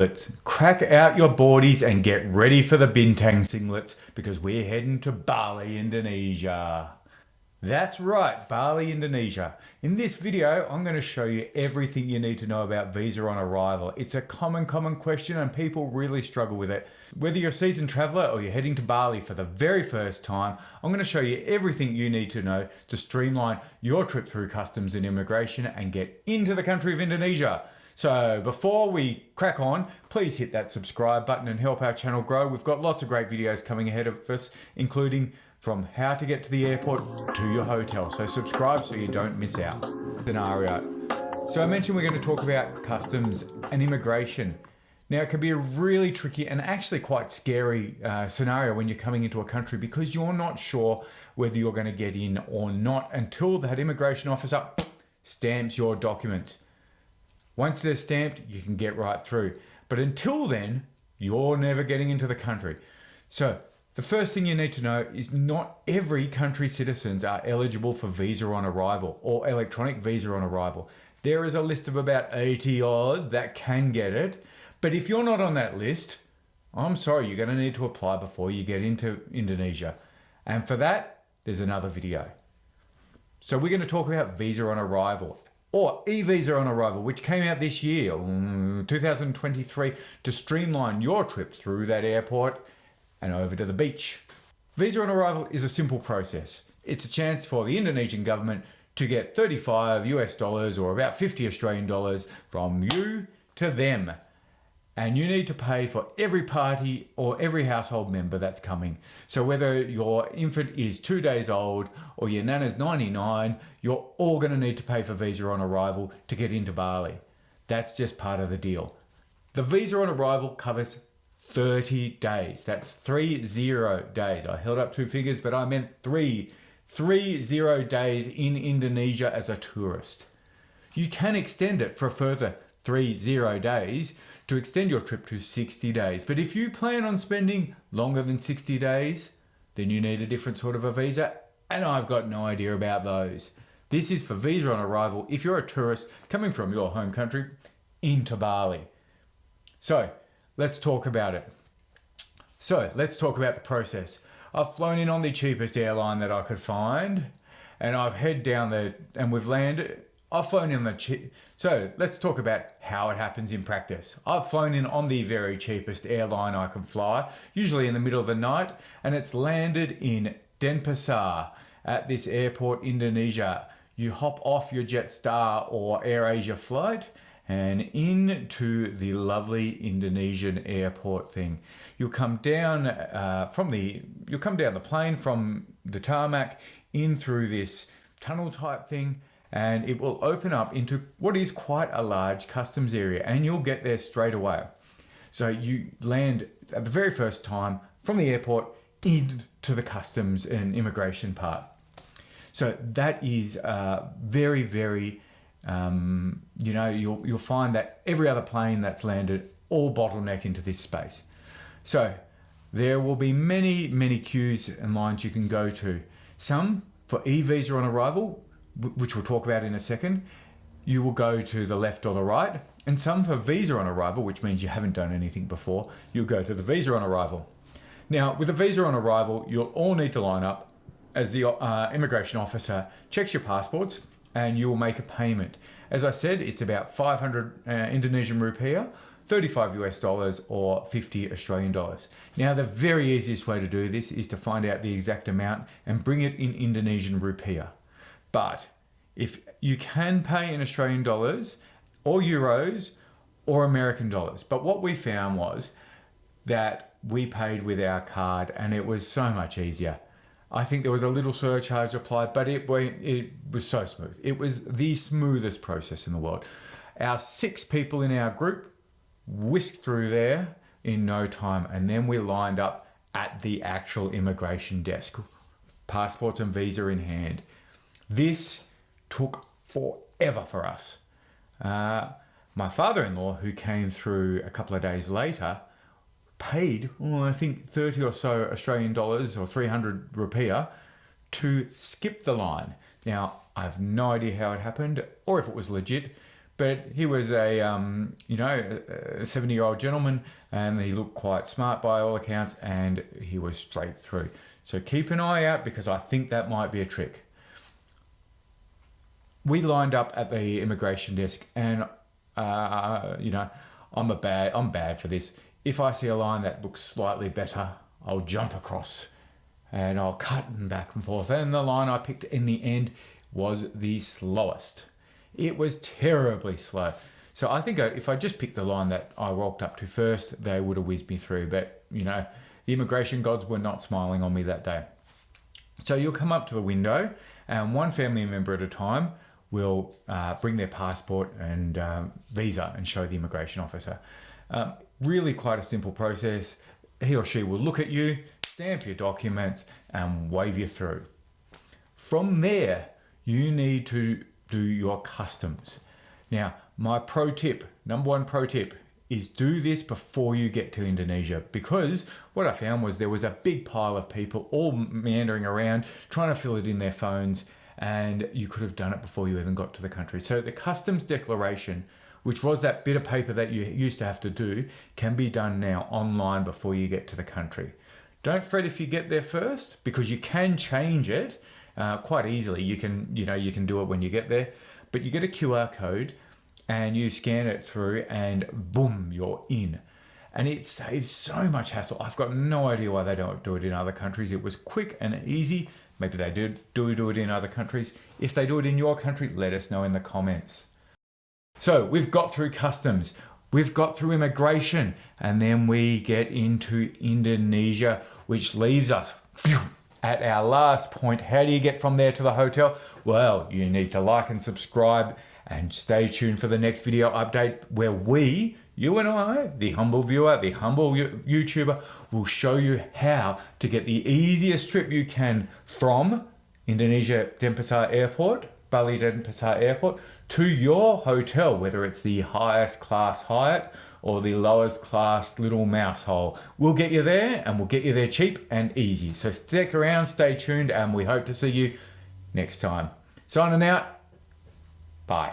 Let's crack out your boardies and get ready for the bintang singlets because we're heading to Bali, Indonesia. That's right, Bali, Indonesia. In this video, I'm going to show you everything you need to know about visa on arrival. It's a common question and people really struggle with it. Whether you're a seasoned traveler or you're heading to Bali for the very first time, I'm going to show you everything you need to know to streamline your trip through customs and immigration and get into the country of Indonesia. So before we crack on, please hit that subscribe button and help our channel grow. We've got lots of great videos coming ahead of us, including from how to get to the airport to your hotel. So subscribe so you don't miss out. Scenario. So I mentioned we're going to talk about customs and immigration. Now it can be a really tricky and actually quite scary scenario when you're coming into a country because you're not sure whether you're going to get in or not until that immigration officer stamps your documents. Once they're stamped, you can get right through. But until then, you're never getting into the country. So the first thing you need to know is not every country's citizens are eligible for visa on arrival or electronic visa on arrival. There is a list of about 80 odd that can get it. But if you're not on that list, I'm sorry, you're going to need to apply before you get into Indonesia. And for that, there's another video. So we're going to talk about visa on arrival, or e-visa on arrival, which came out this year, 2023, to streamline your trip through that airport and over to the beach. Visa on arrival is a simple process. It's a chance for the Indonesian government to get $35 or about 50 Australian dollars from you to them. And you need to pay for every party or every household member that's coming. So whether your infant is 2 days old or your nana's 99, you're all going to need to pay for visa on arrival to get into Bali. That's just part of the deal. The visa on arrival covers 30 days. That's 30 days. I held up two figures, but I meant 30 days in Indonesia as a tourist. You can extend it for a further 30 days to extend your trip to 60 days. But if you plan on spending longer than 60 days, then you need a different sort of a visa, and I've got no idea about those. This is for visa on arrival if you're a tourist coming from your home country into Bali. So let's talk about it. So let's talk about the process. I've flown in on the cheapest airline that I could find, and I've head down there and we've landed. I've flown in So let's talk about how it happens in practice. I've flown in on the very cheapest airline I can fly, usually in the middle of the night, and it's landed in Denpasar at this airport, Indonesia. You hop off your Jetstar or AirAsia flight and into the lovely Indonesian airport thing. You'll come down the plane from the tarmac in through this tunnel type thing, and it will open up into what is quite a large customs area, and you'll get there straight away. So you land at the very first time from the airport into the customs and immigration part. So that is very, you'll find that every other plane that's landed all bottleneck into this space. So there will be many queues and lines you can go to. Some for e-visa on arrival, which we'll talk about in a second, you will go to the left or the right, and some for visa on arrival, which means you haven't done anything before, you'll go to the visa on arrival. Now, with a visa on arrival, you'll all need to line up as the immigration officer checks your passports, and you'll make a payment. As I said, it's about 500 Indonesian rupiah, $35 or 50 Australian dollars. Now, the very easiest way to do this is to find out the exact amount and bring it in Indonesian rupiah. But if you can pay in Australian dollars or euros or American dollars, but what we found was that we paid with our card and it was so much easier. I think there was a little surcharge applied, but it was so smooth. It was the smoothest process in the world. Our 6 people in our group whisked through there in no time, and then we lined up at the actual immigration desk, passports and visa in hand. This took forever for us. My father-in-law, who came through a couple of days later, paid, I think 30 or so Australian dollars or 300 rupiah to skip the line. Now, I have no idea how it happened or if it was legit, But he was a 70-year-old gentleman, and he looked quite smart by all accounts, and he was straight through. So keep an eye out, because I think that might be a trick. We lined up at the immigration desk, and I'm bad for this. If I see a line that looks slightly better, I'll jump across and I'll cut and back and forth. And the line I picked in the end was the slowest. It was terribly slow. So I think if I just picked the line that I walked up to first, they would have whizzed me through. But, the immigration gods were not smiling on me that day. So you'll come up to the window, and one family member at a time will bring their passport and visa and show the immigration officer. Really quite a simple process. He or she will look at you, stamp your documents, and wave you through. From there, you need to do your customs. Now, my number one pro tip, is do this before you get to Indonesia, because what I found was there was a big pile of people all meandering around, trying to fill it in their phones, and you could have done it before you even got to the country. So the customs declaration, which was that bit of paper that you used to have to do, can be done now online before you get to the country. Don't fret if you get there first, because you can change it quite easily. You can do it when you get there, but you get a QR code and you scan it through, and boom, you're in. And it saves so much hassle. I've got no idea why they don't do it in other countries. It was quick and easy. Maybe they do it in other countries. If they do it in your country, let us know in the comments. So we've got through customs, we've got through immigration, and then we get into Indonesia, which leaves us at our last point. How do you get from there to the hotel? Well, you need to like and subscribe, and stay tuned for the next video update, where you and I, the humble viewer, the humble YouTuber, will show you how to get the easiest trip you can from Indonesia Denpasar Airport, Bali Denpasar Airport, to your hotel, whether it's the highest class Hyatt or the lowest class little mouse hole. We'll get you there, and we'll get you there cheap and easy. So stick around, stay tuned, and we hope to see you next time. Signing out. Bye.